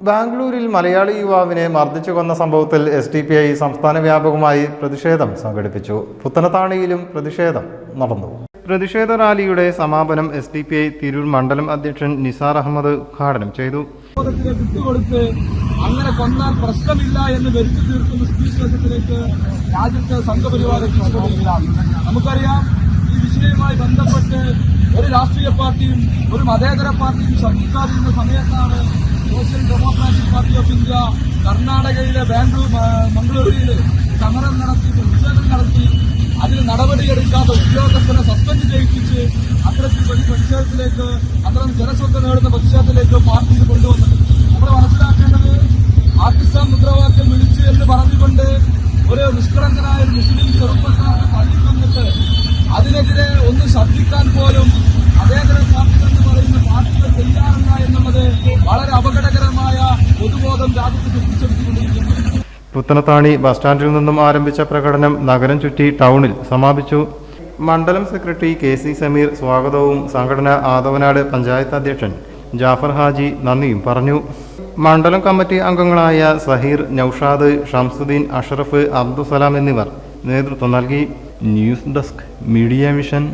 ബാംഗ്ലൂരിൽ മലയാളി യുവാവിനെ മർദ്ദിച്ചു കൊന്ന സംഭവത്തിൽ SDPI സംസ്ഥാന വ്യാപകമായി പ്രതിഷേധം സംഘടിപ്പിച്ചു. പുത്തനത്താണിയിലും പ്രതിഷേധം നടന്നു. പ്രതിഷേധ റാലിയുടെ സമാപനം SDPI തിരൂർ മണ്ഡലം അധ്യക്ഷൻ നിസാർ അഹമ്മദ് ഉദ്ഘാടനം ചെയ്തു. അങ്ങനെ കൊന്നാൽ പ്രശ്നമില്ല എന്ന് വരുത്തി തീർക്കുന്ന സ്ഥിതിവിശേഷത്തിലേക്ക് രാജ്യത്തെ സംഘപരിവാർ എത്തിച്ചുകൊണ്ടിരിക്കുകയാണ്. നമുക്കറിയാം, ഈ വിഷയവുമായി ബന്ധപ്പെട്ട് ഒരു രാഷ്ട്രീയ പാർട്ടിയും ഒരു മതേതര പാർട്ടിയും ശബ്ദിക്കാതിരുന്ന സമയത്താണ് social democratic party of India കർണാടകയിലെ മംഗളൂരുവിൽ സമരം നടത്തി, പ്രതിഷേധം നടത്തി, അതിൽ നടപടിയെടുക്കാത്ത ഉദ്യോഗസ്ഥരെ സസ്പെൻഡ് ചെയ്യിപ്പിച്ച് അത്തരത്തിൽ പ്രതിഷേധത്തിലേക്ക്, അത്തരം ജനശ്രദ്ധ നേടുന്ന പ്രതിഷേധത്തിലേക്ക് പാർട്ടിയിൽ കൊണ്ടുവന്നത്. നമ്മൾ മനസ്സിലാക്കേണ്ടത്, പാകിസ്ഥാൻ മുദ്രാവാക്യം വിളിച്ചു എന്ന് പറഞ്ഞുകൊണ്ട് ഒരു നിഷ്കളങ്കനായ ഒരു മുസ്ലിം ചെറുപ്പക്കാരനെ തള്ളിക്കൊന്നിട്ട് അതിനെതിരെ ഒന്ന് ശബ്ദിക്കാൻ പോലും മതേതര പാർട്ടികൾ എന്ന് പറയുന്ന പാർട്ടികൾ തയ്യാറല്ല എന്നുള്ളത് വളരെ അപകടകരമായ പൊതുബോധം രാജ്യത്ത് സൃഷ്ടിച്ചെടുത്തുകൊണ്ടിരിക്കുന്നു. പുത്തനത്താണി ബസ് സ്റ്റാൻഡിൽ നിന്നും ആരംഭിച്ച പ്രകടനം നഗരം ചുറ്റി ടൗണിൽ സമാപിച്ചു. മണ്ഡലം സെക്രട്ടറി KC സമീർ സ്വാഗതവും സംഘടന ആദവനാട് പഞ്ചായത്ത് അധ്യക്ഷൻ ജാഫർ ഹാജി നന്ദിയും പറഞ്ഞു. മണ്ഡലം കമ്മിറ്റി അംഗങ്ങളായ സഹീർ, നൌഷാദ്, ഷംസുദ്ദീൻ, അഷ്റഫ്, അബ്ദുസലാം എന്നിവർ നേതൃത്വം നൽകി. News desk, media vision.